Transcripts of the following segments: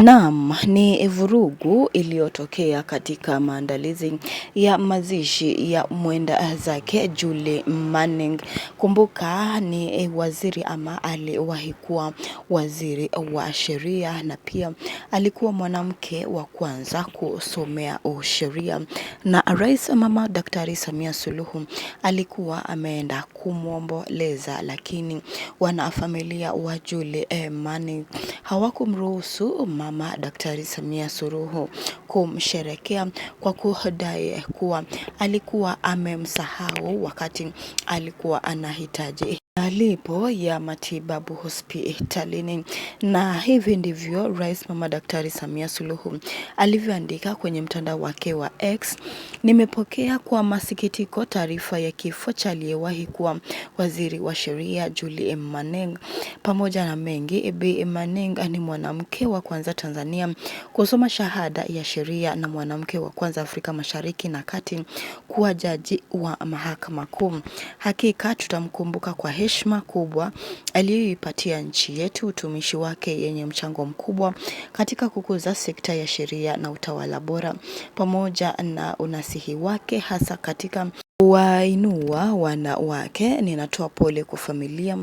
Naam, ni vurugu iliyotokea katika maandalizi ya mazishi ya mwenda zake Julie Manning. Kumbuka ni waziri ama aliwahi kuwa waziri wa sheria na pia alikuwa mwanamke wa kwanza kusomea sheria, na Rais Mama Daktari Samia Suluhu alikuwa ameenda kumwomboleza, lakini wanafamilia wa Julie Manning hawakumruhusu Mama Daktari Samia Suluhu kumsherekea kwa kudai kuwa alikuwa amemsahau wakati alikuwa anahitaji malipo ya matibabu hospitalini. Na hivi ndivyo Rais Mama Daktari Samia Suluhu alivyoandika kwenye mtandao wake wa X: nimepokea kwa masikitiko taarifa ya kifo cha aliyewahi kuwa waziri wa sheria Julie Manning. Pamoja na mengi, Bi Manning ni mwanamke wa kwanza Tanzania kusoma shahada ya sheria na mwanamke wa kwanza Afrika Mashariki na Kati kuwa jaji wa mahakama kuu. Hakika tutamkumbuka kwa heshima kubwa aliyoipatia nchi yetu. Utumishi wake yenye mchango mkubwa katika kukuza sekta ya sheria na utawala bora, pamoja na unasihi wake hasa katika wainua wanawake. Ninatoa pole kwa familia,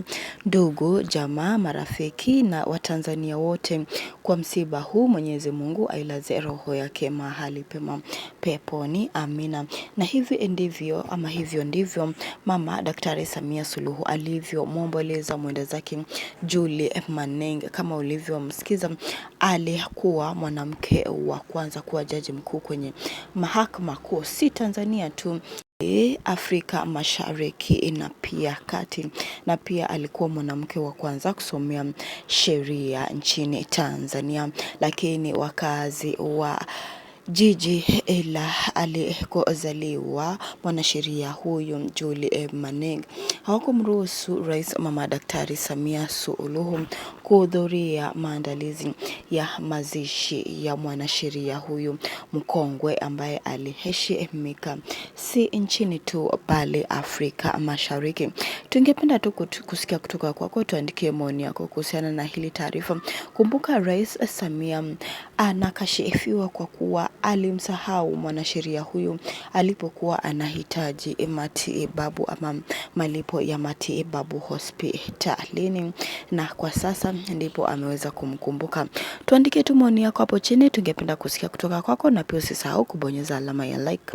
ndugu, jamaa, marafiki na Watanzania wote kwa msiba huu. Mwenyezi Mungu ailaze roho yake mahali pema peponi. Amina. Na hivyo ndivyo Mama Daktari Samia Suluhu alivyomwomboleza mwenda zake Julie Manning. Kama ulivyomsikiza, alikuwa mwanamke wa kwanza kuwa jaji mkuu kwenye mahakama kuu, si Tanzania tu, Afrika Mashariki na pia Kati, na pia alikuwa mwanamke wa kwanza kusomea sheria nchini Tanzania. Lakini wakazi wa jiji la alikozaliwa mwanasheria huyu Julie Manning hawakumruhusu Rais Mama Daktari Samia Suluhu kuhudhuria maandalizi ya mazishi ya mwanasheria huyu mkongwe ambaye aliheshimika si nchini tu bali Afrika Mashariki. Tungependa tu kusikia kutoka kwako, tuandikie maoni yako kuhusiana na hili taarifa. Kumbuka Rais Samia anakashifiwa kwa kuwa alimsahau mwanasheria huyu alipokuwa anahitaji matibabu ama malipo ya matibabu hospitalini, na kwa sasa ndipo ameweza kumkumbuka. Tuandike tu maoni yako hapo chini, tungependa kusikia kutoka kwako, na pia usisahau kubonyeza alama ya like.